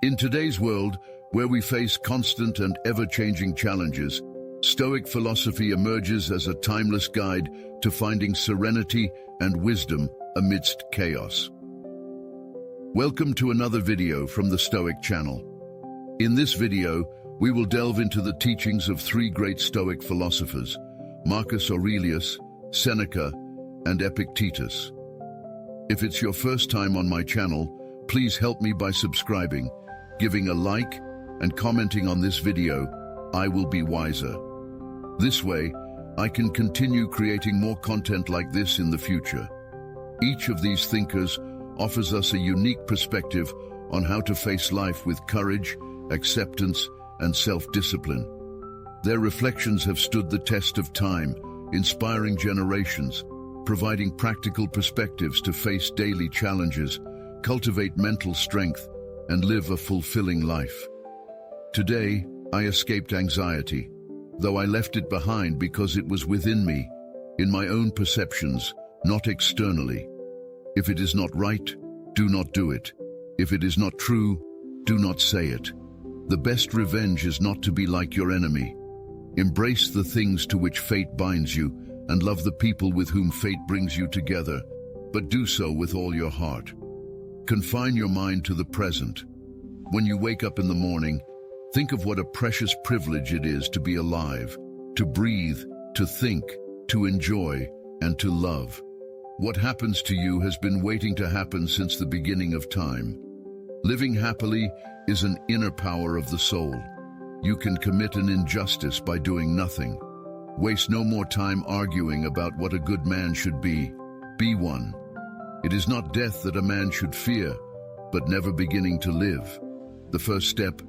In today's world, where we face constant and ever-changing challenges, Stoic philosophy emerges as a timeless guide to finding serenity and wisdom amidst chaos. Welcome to another video from the Stoic channel. In this video, we will delve into the teachings of three great Stoic philosophers, Marcus Aurelius, Seneca, and Epictetus. If it's your first time on my channel, please help me by subscribing, giving a like, and commenting on this video. I will be wiser. This way, I can continue creating more content like this in the future. Each of these thinkers offers us a unique perspective on how to face life with courage, acceptance, and self-discipline. Their reflections have stood the test of time, inspiring generations, providing practical perspectives to face daily challenges, cultivate mental strength, and live a fulfilling life. Today, I escaped anxiety, though I left it behind because it was within me, in my own perceptions, not externally. If it is not right, do not do it. If it is not true, do not say it. The best revenge is not to be like your enemy. Embrace the things to which fate binds you, and love the people with whom fate brings you together, but do so with all your heart. Confine your mind to the present. When you wake up in the morning, think of what a precious privilege it is to be alive, to breathe, to think, to enjoy, and to love. What happens to you has been waiting to happen since the beginning of time. Living happily is an inner power of the soul. You can commit an injustice by doing nothing. Waste no more time arguing about what a good man should be. Be one. It is not death that a man should fear, but never beginning to live. The first step,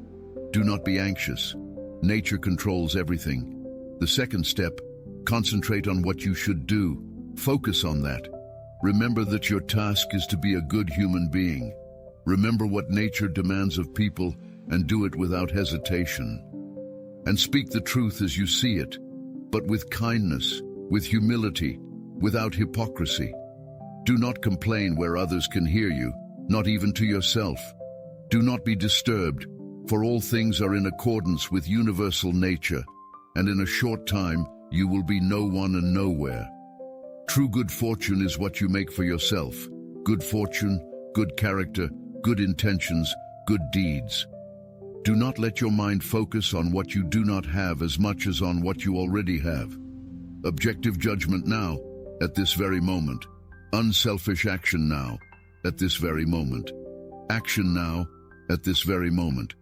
do not be anxious. Nature controls everything. The second step, concentrate on what you should do. Focus on that. Remember that your task is to be a good human being. Remember what nature demands of people and do it without hesitation. And speak the truth as you see it, but with kindness, with humility, without hypocrisy. Do not complain where others can hear you, not even to yourself. Do not be disturbed, for all things are in accordance with universal nature, and in a short time you will be no one and nowhere. True good fortune is what you make for yourself. Good fortune, good character, good intentions, good deeds. Do not let your mind focus on what you do not have as much as on what you already have. Objective judgment now, at this very moment. Unselfish action now, at this very moment. Action now, at this very moment.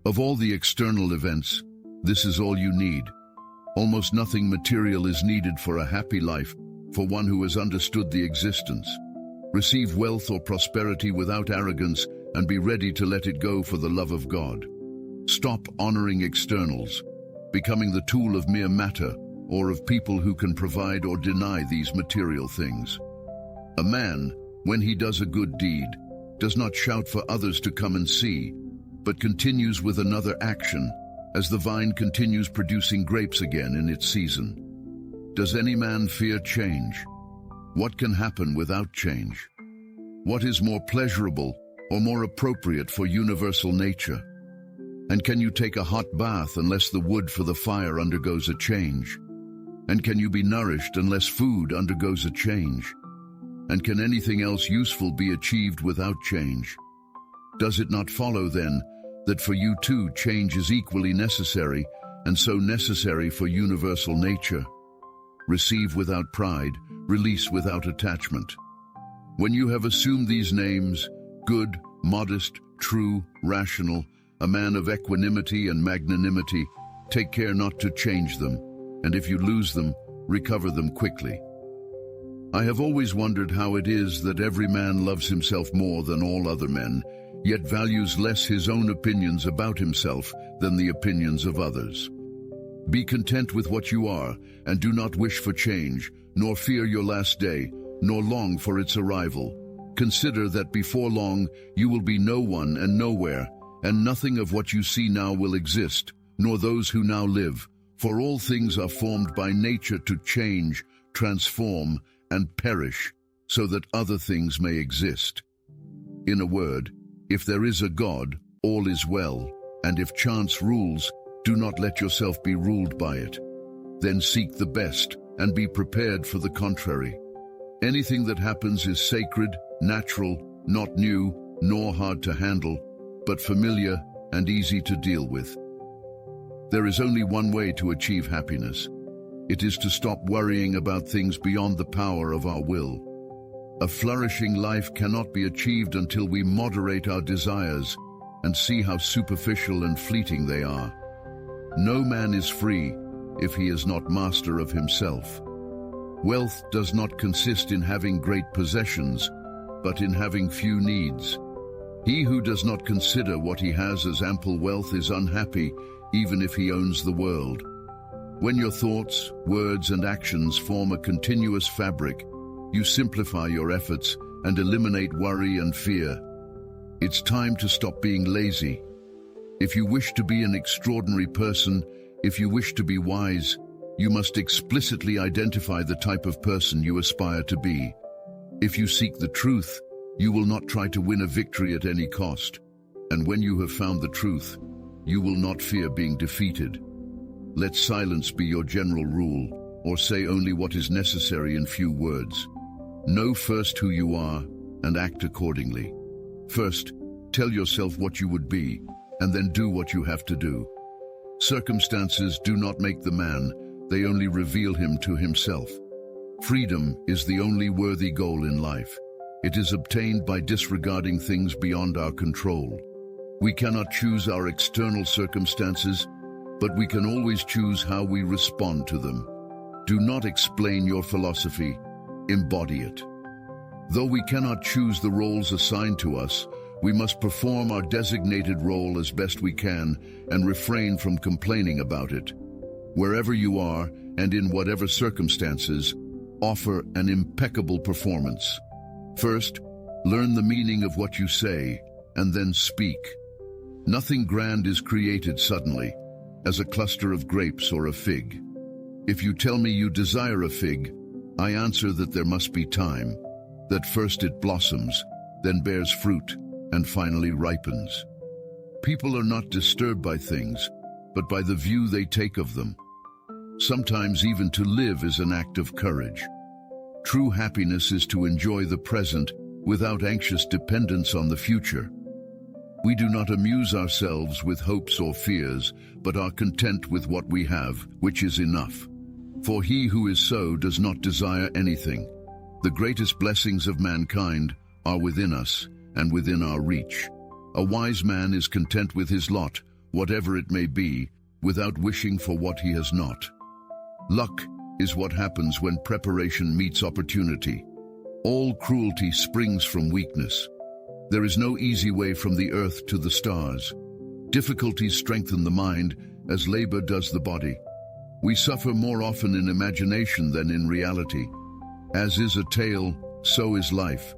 Of all the external events, this is all you need. Almost nothing material is needed for a happy life, for one who has understood the existence. Receive wealth or prosperity without arrogance and be ready to let it go for the love of God. Stop honoring externals, becoming the tool of mere matter or of people who can provide or deny these material things. A man, when he does a good deed, does not shout for others to come and see, but continues with another action, as the vine continues producing grapes again in its season. Does any man fear change? What can happen without change? What is more pleasurable or more appropriate for universal nature? And can you take a hot bath unless the wood for the fire undergoes a change? And can you be nourished unless food undergoes a change? And can anything else useful be achieved without change? Does it not follow, then, that for you too change is equally necessary, and so necessary for universal nature? Receive without pride, release without attachment. When you have assumed these names, good, modest, true, rational, a man of equanimity and magnanimity, take care not to change them, and if you lose them, recover them quickly. I have always wondered how it is that every man loves himself more than all other men, yet values less his own opinions about himself than the opinions of others. Be content with what you are, and do not wish for change, nor fear your last day, nor long for its arrival. Consider that before long you will be no one and nowhere, and nothing of what you see now will exist, nor those who now live, for all things are formed by nature to change, transform, and perish, so that other things may exist. In a word, if there is a God, all is well, and if chance rules, do not let yourself be ruled by it. Then seek the best, and be prepared for the contrary. Anything that happens is sacred, natural, not new, nor hard to handle, but familiar and easy to deal with. There is only one way to achieve happiness. It is to stop worrying about things beyond the power of our will. A flourishing life cannot be achieved until we moderate our desires and see how superficial and fleeting they are. No man is free if he is not master of himself. Wealth does not consist in having great possessions, but in having few needs. He who does not consider what he has as ample wealth is unhappy, even if he owns the world. When your thoughts, words, and actions form a continuous fabric, you simplify your efforts and eliminate worry and fear. It's time to stop being lazy. If you wish to be an extraordinary person, if you wish to be wise, you must explicitly identify the type of person you aspire to be. If you seek the truth, you will not try to win a victory at any cost. And when you have found the truth, you will not fear being defeated. Let silence be your general rule, or say only what is necessary in few words. Know first who you are, and act accordingly. First, tell yourself what you would be, and then do what you have to do. Circumstances do not make the man, they only reveal him to himself. Freedom is the only worthy goal in life. It is obtained by disregarding things beyond our control. We cannot choose our external circumstances, but we can always choose how we respond to them. Do not explain your philosophy, embody it. Though we cannot choose the roles assigned to us, we must perform our designated role as best we can and refrain from complaining about it. Wherever you are, and in whatever circumstances, offer an impeccable performance. First, learn the meaning of what you say, and then speak. Nothing grand is created suddenly, as a cluster of grapes or a fig. If you tell me you desire a fig, I answer that there must be time, that first it blossoms, then bears fruit, and finally ripens. People are not disturbed by things, but by the view they take of them. Sometimes even to live is an act of courage. True happiness is to enjoy the present without anxious dependence on the future. We do not amuse ourselves with hopes or fears, but are content with what we have, which is enough. For he who is so does not desire anything. The greatest blessings of mankind are within us and within our reach. A wise man is content with his lot, whatever it may be, without wishing for what he has not. Luck is what happens when preparation meets opportunity. All cruelty springs from weakness. There is no easy way from the earth to the stars. Difficulties strengthen the mind, as labor does the body. We suffer more often in imagination than in reality. As is a tale, so is life.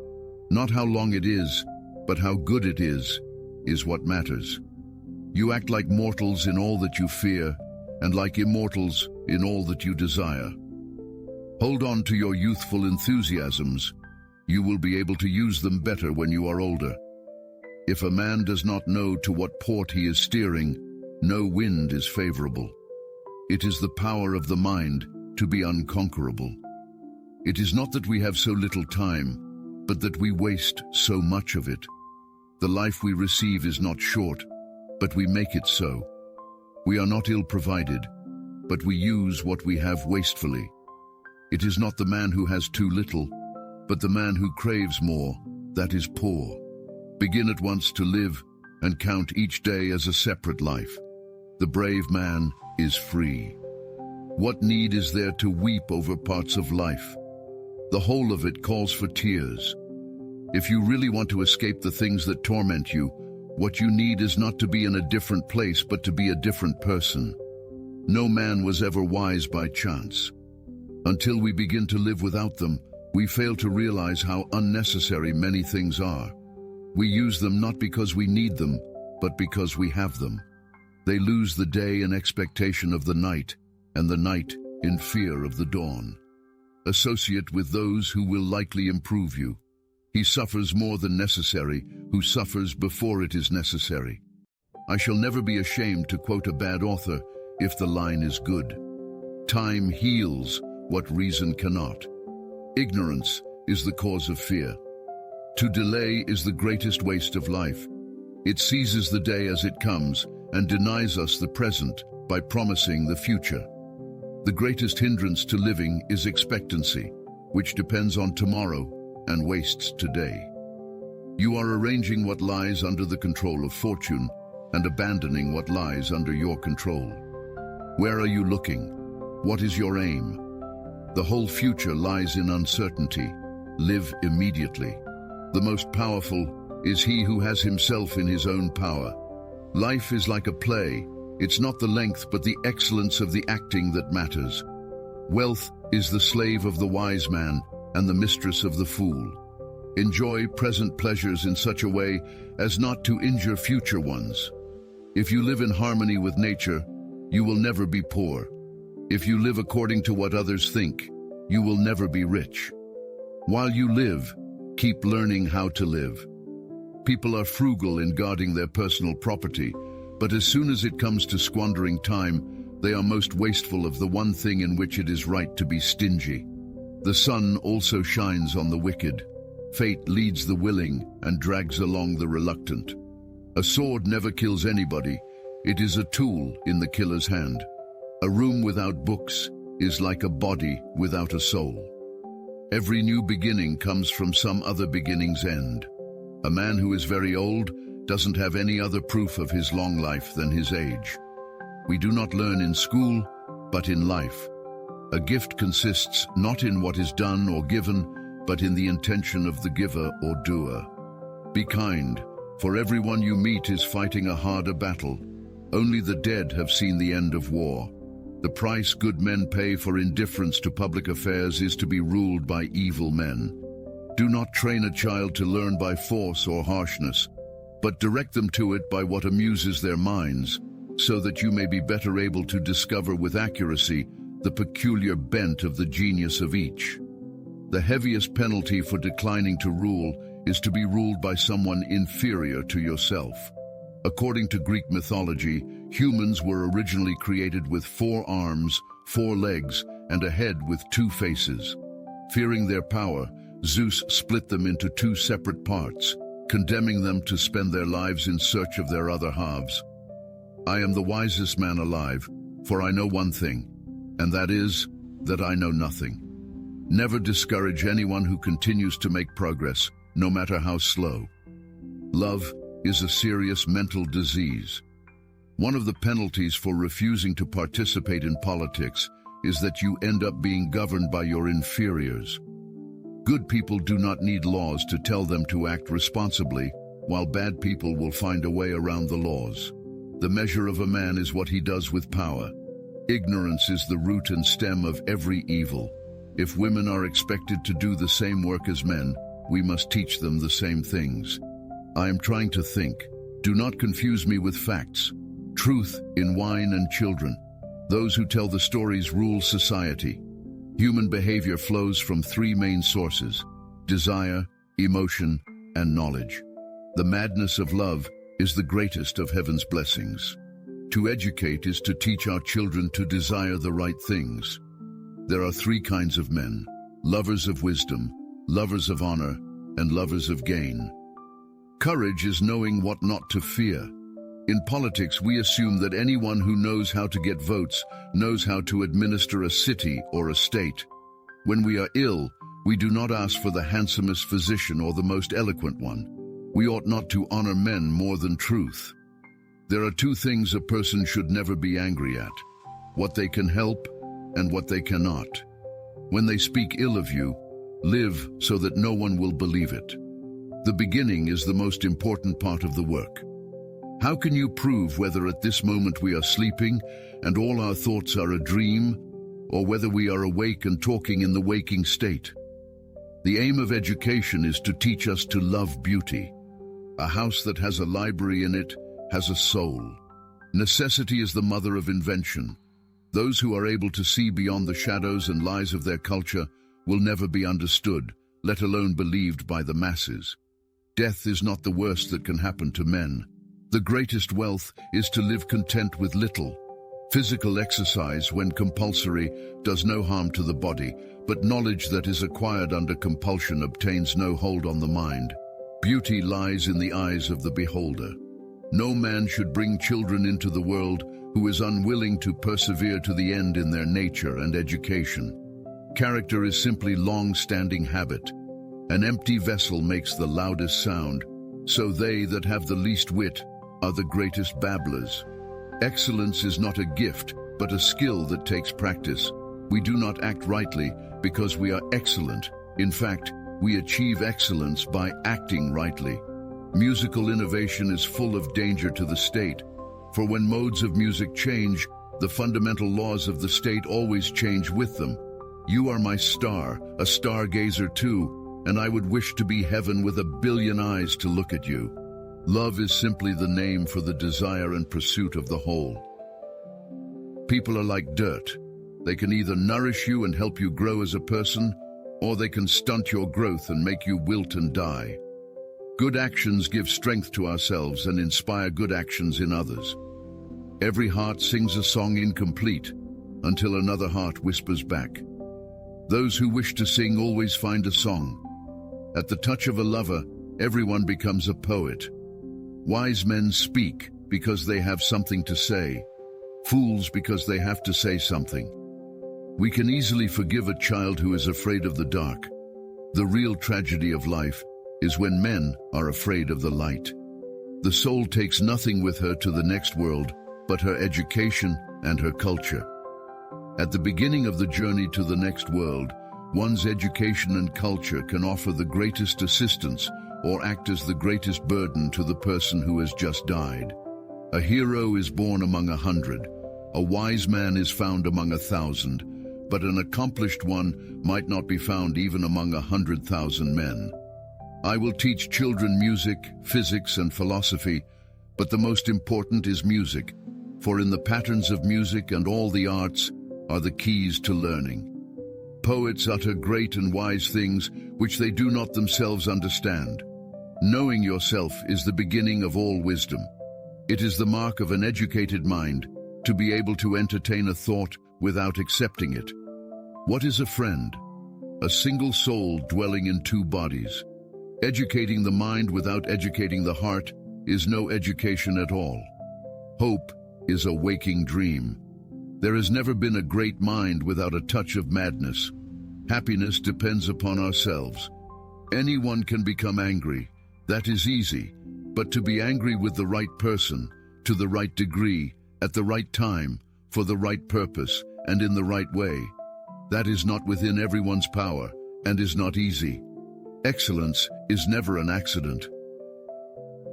Not how long it is, but how good it is what matters. You act like mortals in all that you fear, and like immortals in all that you desire. Hold on to your youthful enthusiasms. You will be able to use them better when you are older. If a man does not know to what port he is steering, no wind is favorable. It is the power of the mind to be unconquerable. It is not that we have so little time, but that we waste so much of it. The life we receive is not short, but we make it so. We are not ill-provided, but we use what we have wastefully. It is not the man who has too little, but the man who craves more, that is poor. Begin at once to live and count each day as a separate life. The brave man is free. What need is there to weep over parts of life? The whole of it calls for tears. If you really want to escape the things that torment you, what you need is not to be in a different place, but to be a different person. No man was ever wise by chance. Until we begin to live without them, we fail to realize how unnecessary many things are. We use them not because we need them, but because we have them. They lose the day in expectation of the night, and the night in fear of the dawn. Associate with those who will likely improve you. He suffers more than necessary who suffers before it is necessary. I shall never be ashamed to quote a bad author if the line is good. Time heals what reason cannot. Ignorance is the cause of fear. To delay is the greatest waste of life. It seizes the day as it comes and denies us the present by promising the future. The greatest hindrance to living is expectancy, which depends on tomorrow and wastes today. You are arranging what lies under the control of fortune and abandoning what lies under your control. Where are you looking? What is your aim? The whole future lies in uncertainty. Live immediately. The most powerful is he who has himself in his own power. Life is like a play. It's not the length but the excellence of the acting that matters. Wealth is the slave of the wise man and the mistress of the fool. Enjoy present pleasures in such a way as not to injure future ones. If you live in harmony with nature, you will never be poor. If you live according to what others think, you will never be rich. While you live, keep learning how to live. People are frugal in guarding their personal property, but as soon as it comes to squandering time, they are most wasteful of the one thing in which it is right to be stingy. The sun also shines on the wicked. Fate leads the willing and drags along the reluctant. A sword never kills anybody. It is a tool in the killer's hand. A room without books is like a body without a soul. Every new beginning comes from some other beginning's end. A man who is very old doesn't have any other proof of his long life than his age. We do not learn in school, but in life. A gift consists not in what is done or given, but in the intention of the giver or doer. Be kind, for everyone you meet is fighting a harder battle. Only the dead have seen the end of war. The price good men pay for indifference to public affairs is to be ruled by evil men. Do not train a child to learn by force or harshness, but direct them to it by what amuses their minds, so that you may be better able to discover with accuracy the peculiar bent of the genius of each. The heaviest penalty for declining to rule is to be ruled by someone inferior to yourself. According to Greek mythology, humans were originally created with 4 arms, 4 legs, and a head with 2 faces. Fearing their power, Zeus split them into 2 separate parts, condemning them to spend their lives in search of their other halves. I am the wisest man alive, for I know one thing, and that is that I know nothing. Never discourage anyone who continues to make progress, no matter how slow. Love is a serious mental disease. One of the penalties for refusing to participate in politics is that you end up being governed by your inferiors. Good people do not need laws to tell them to act responsibly, while bad people will find a way around the laws. The measure of a man is what he does with power. Ignorance is the root and stem of every evil. If women are expected to do the same work as men, we must teach them the same things. I am trying to think. Do not confuse me with facts. Truth in wine and children. Those who tell the stories rule society. Human behavior flows from 3 main sources: desire, emotion, and knowledge. The madness of love is the greatest of heaven's blessings. To educate is to teach our children to desire the right things. There are 3 kinds of men: lovers of wisdom, lovers of honor, and lovers of gain. Courage is knowing what not to fear. In politics, we assume that anyone who knows how to get votes knows how to administer a city or a state. When we are ill, we do not ask for the handsomest physician or the most eloquent one. We ought not to honor men more than truth. There are 2 things a person should never be angry at: what they can help and what they cannot. When they speak ill of you, live so that no one will believe it. The beginning is the most important part of the work. How can you prove whether at this moment we are sleeping and all our thoughts are a dream, or whether we are awake and talking in the waking state? The aim of education is to teach us to love beauty. A house that has a library in it has a soul. Necessity is the mother of invention. Those who are able to see beyond the shadows and lies of their culture will never be understood, let alone believed by the masses. Death is not the worst that can happen to men. The greatest wealth is to live content with little. Physical exercise, when compulsory, does no harm to the body, but knowledge that is acquired under compulsion obtains no hold on the mind. Beauty lies in the eyes of the beholder. No man should bring children into the world who is unwilling to persevere to the end in their nature and education. Character is simply long-standing habit. An empty vessel makes the loudest sound, so they that have the least wit are the greatest babblers. Excellence is not a gift, but a skill that takes practice. We do not act rightly because we are excellent. In fact, we achieve excellence by acting rightly. Musical innovation is full of danger to the state, for when modes of music change, the fundamental laws of the state always change with them. You are my star, a stargazer too, and I would wish to be heaven with 1 billion eyes to look at you. Love is simply the name for the desire and pursuit of the whole. People are like dirt. They can either nourish you and help you grow as a person, or they can stunt your growth and make you wilt and die. Good actions give strength to ourselves and inspire good actions in others. Every heart sings a song incomplete until another heart whispers back. Those who wish to sing always find a song. At the touch of a lover, everyone becomes a poet. Wise men speak because they have something to say. Fools because they have to say something. We can easily forgive a child who is afraid of the dark. The real tragedy of life is when men are afraid of the light. The soul takes nothing with her to the next world but her education and her culture. At the beginning of the journey to the next world, one's education and culture can offer the greatest assistance or act as the greatest burden to the person who has just died. A hero is born among 100, a wise man is found among 1,000, but an accomplished one might not be found even among 100,000 men. I will teach children music, physics, and philosophy, but the most important is music, for in the patterns of music and all the arts are the keys to learning. Poets utter great and wise things which they do not themselves understand. Knowing yourself is the beginning of all wisdom. It is the mark of an educated mind to be able to entertain a thought without accepting it. What is a friend? A single soul dwelling in 2 bodies. Educating the mind without educating the heart is no education at all. Hope is a waking dream. There has never been a great mind without a touch of madness. Happiness depends upon ourselves. Anyone can become angry. That is easy. But to be angry with the right person, to the right degree, at the right time, for the right purpose, and in the right way, that is not within everyone's power and is not easy. Excellence is never an accident.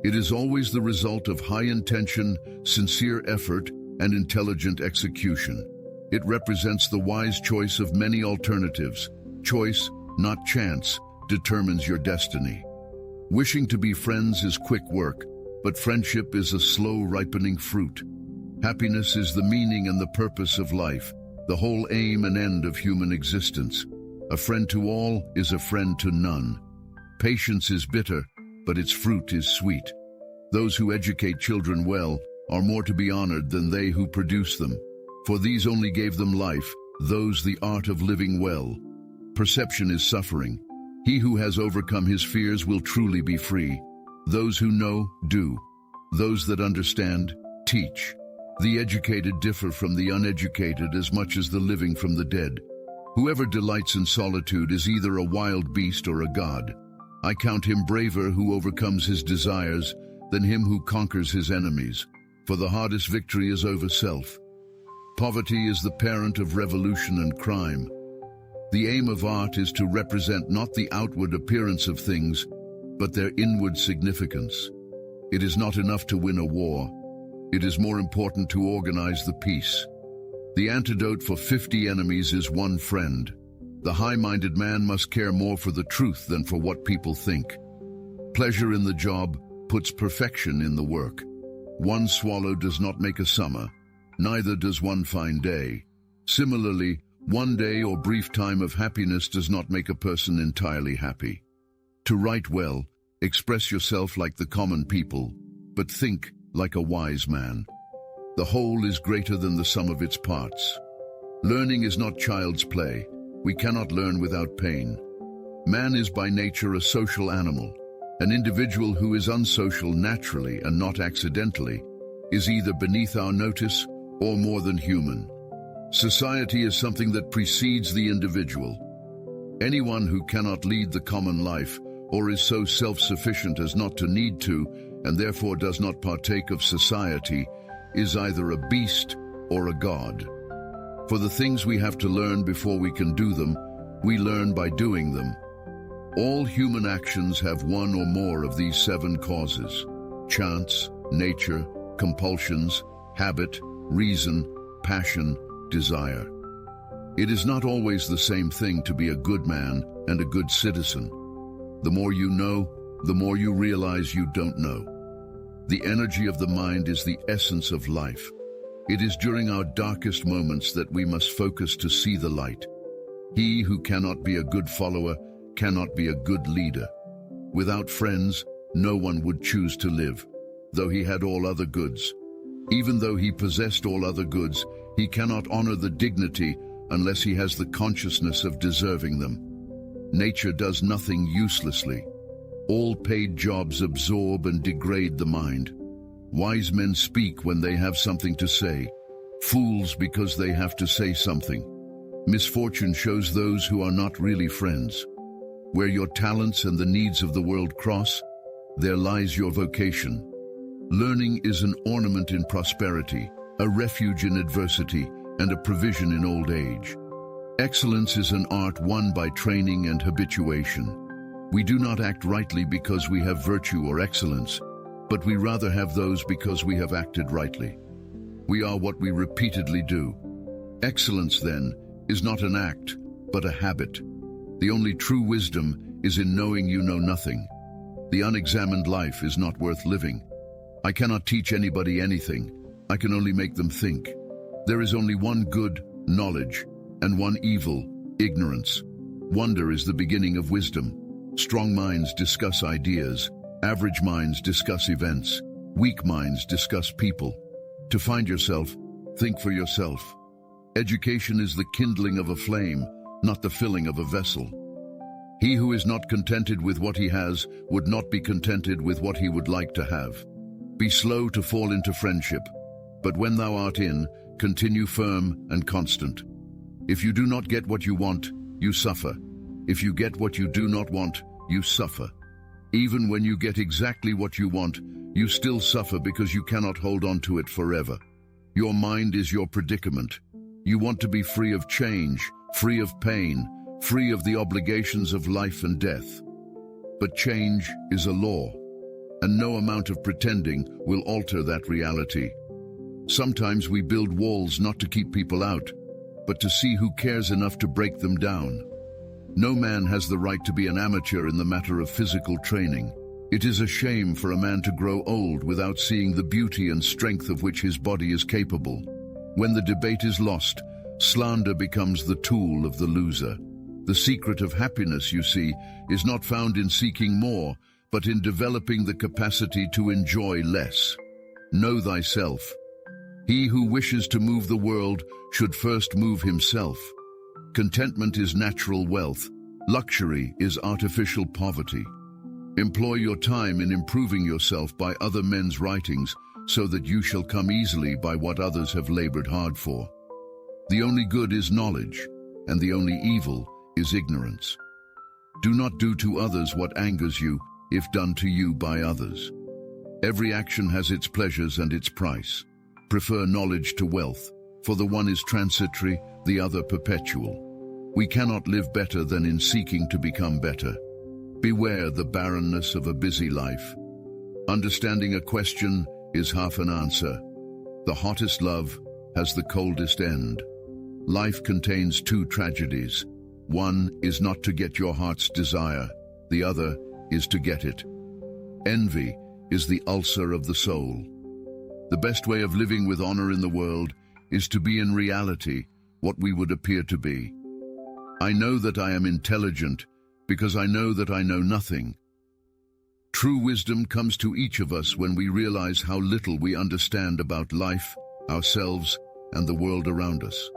It is always the result of high intention, sincere effort, and intelligent execution. It represents the wise choice of many alternatives. Choice, not chance, determines your destiny. Wishing to be friends is quick work, but friendship is a slow ripening fruit. Happiness is the meaning and the purpose of life, the whole aim and end of human existence. A friend to all is a friend to none. Patience is bitter, but its fruit is sweet. Those who educate children well are more to be honored than they who produce them, for these only gave them life, those the art of living well. Perception is suffering. He who has overcome his fears will truly be free. Those who know, do. Those that understand, teach. The educated differ from the uneducated as much as the living from the dead. Whoever delights in solitude is either a wild beast or a god. I count him braver who overcomes his desires than him who conquers his enemies, for the hardest victory is over self. Poverty is the parent of revolution and crime. The aim of art is to represent not the outward appearance of things, but their inward significance. It is not enough to win a war. It is more important to organize the peace. The antidote for 50 enemies is one friend. The high-minded man must care more for the truth than for what people think. Pleasure in the job puts perfection in the work. One swallow does not make a summer, neither does one fine day. Similarly, one day or brief time of happiness does not make a person entirely happy. To write well, express yourself like the common people, but think like a wise man. The whole is greater than the sum of its parts. Learning is not child's play. We cannot learn without pain. Man is by nature a social animal. An individual who is unsocial naturally and not accidentally is either beneath our notice or more than human. Society is something that precedes the individual. Anyone who cannot lead the common life or is so self-sufficient as not to need to and therefore does not partake of society is either a beast or a god. For the things we have to learn before we can do them, we learn by doing them. All human actions have one or more of these 7 causes: chance, nature, compulsions, habit, reason, passion, desire. It is not always the same thing to be a good man and a good citizen. The more you know, the more you realize you don't know. The energy of the mind is the essence of life. It is during our darkest moments that we must focus to see the light. He who cannot be a good follower cannot be a good leader. Without friends, no one would choose to live, though he had all other goods. Even though he possessed all other goods, he cannot honor the dignity unless he has the consciousness of deserving them. Nature does nothing uselessly. All paid jobs absorb and degrade the mind. Wise men speak when they have something to say, fools because they have to say something. Misfortune shows those who are not really friends. Where your talents and the needs of the world cross, there lies your vocation. Learning is an ornament in prosperity, a refuge in adversity, and a provision in old age. Excellence is an art won by training and habituation. We do not act rightly because we have virtue or excellence, but we rather have those because we have acted rightly. We are what we repeatedly do. Excellence, then, is not an act, but a habit. The only true wisdom is in knowing you know nothing. The unexamined life is not worth living. I cannot teach anybody anything. I can only make them think. There is only one good, knowledge, and one evil, ignorance. Wonder is the beginning of wisdom. Strong minds discuss ideas. Average minds discuss events. Weak minds discuss people. To find yourself, think for yourself. Education is the kindling of a flame, not the filling of a vessel. He who is not contented with what he has would not be contented with what he would like to have. Be slow to fall into friendship, but when thou art in, continue firm and constant. If you do not get what you want, you suffer. If you get what you do not want, you suffer. Even when you get exactly what you want, you still suffer because you cannot hold on to it forever. Your mind is your predicament. You want to be free of change, free of pain, free of the obligations of life and death. But change is a law, and no amount of pretending will alter that reality. Sometimes we build walls not to keep people out, but to see who cares enough to break them down. No man has the right to be an amateur in the matter of physical training. It is a shame for a man to grow old without seeing the beauty and strength of which his body is capable. When the debate is lost, slander becomes the tool of the loser. The secret of happiness, you see, is not found in seeking more, but in developing the capacity to enjoy less. Know thyself. He who wishes to move the world should first move himself. Contentment is natural wealth. Luxury is artificial poverty. Employ your time in improving yourself by other men's writings, so that you shall come easily by what others have labored hard for. The only good is knowledge, and the only evil is ignorance. Do not do to others what angers you, if done to you by others. Every action has its pleasures and its price. Prefer knowledge to wealth, for the one is transitory, the other perpetual. We cannot live better than in seeking to become better. Beware the barrenness of a busy life. Understanding a question is half an answer. The hottest love has the coldest end. Life contains 2 tragedies. One is not to get your heart's desire. The other is to get it. Envy is the ulcer of the soul. The best way of living with honor in the world is to be in reality what we would appear to be. I know that I am intelligent because I know that I know nothing. True wisdom comes to each of us when we realize how little we understand about life, ourselves, and the world around us.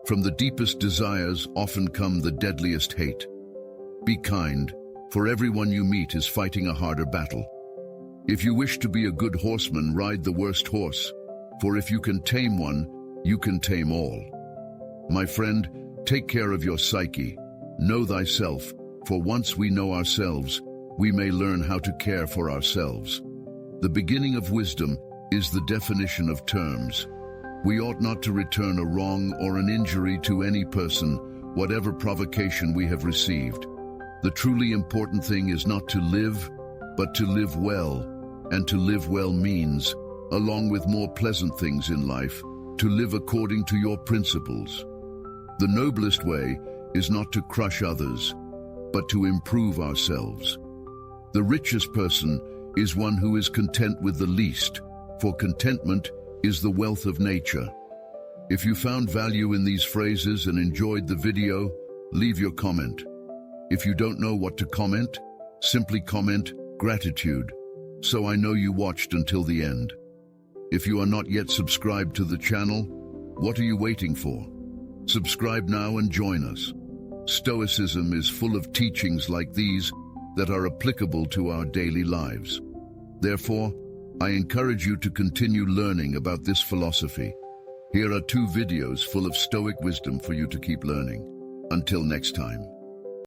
From the deepest desires often come the deadliest hate. Be kind, for everyone you meet is fighting a harder battle. If you wish to be a good horseman, ride the worst horse, for if you can tame one, you can tame all. My friend, take care of your psyche. Know thyself, for once we know ourselves, we may learn how to care for ourselves. The beginning of wisdom is the definition of terms. We ought not to return a wrong or an injury to any person, whatever provocation we have received. The truly important thing is not to live, but to live well, and to live well means, along with more pleasant things in life, to live according to your principles. The noblest way is not to crush others, but to improve ourselves. The richest person is one who is content with the least, for contentment is the wealth of nature. If you found value in these phrases and enjoyed the video, leave your comment. If you don't know what to comment, simply comment gratitude, so I know you watched until the end. If you are not yet subscribed to the channel, what are you waiting for? Subscribe now and join us. Stoicism is full of teachings like these that are applicable to our daily lives. Therefore, I encourage you to continue learning about this philosophy. Here are 2 videos full of Stoic wisdom for you to keep learning. Until next time.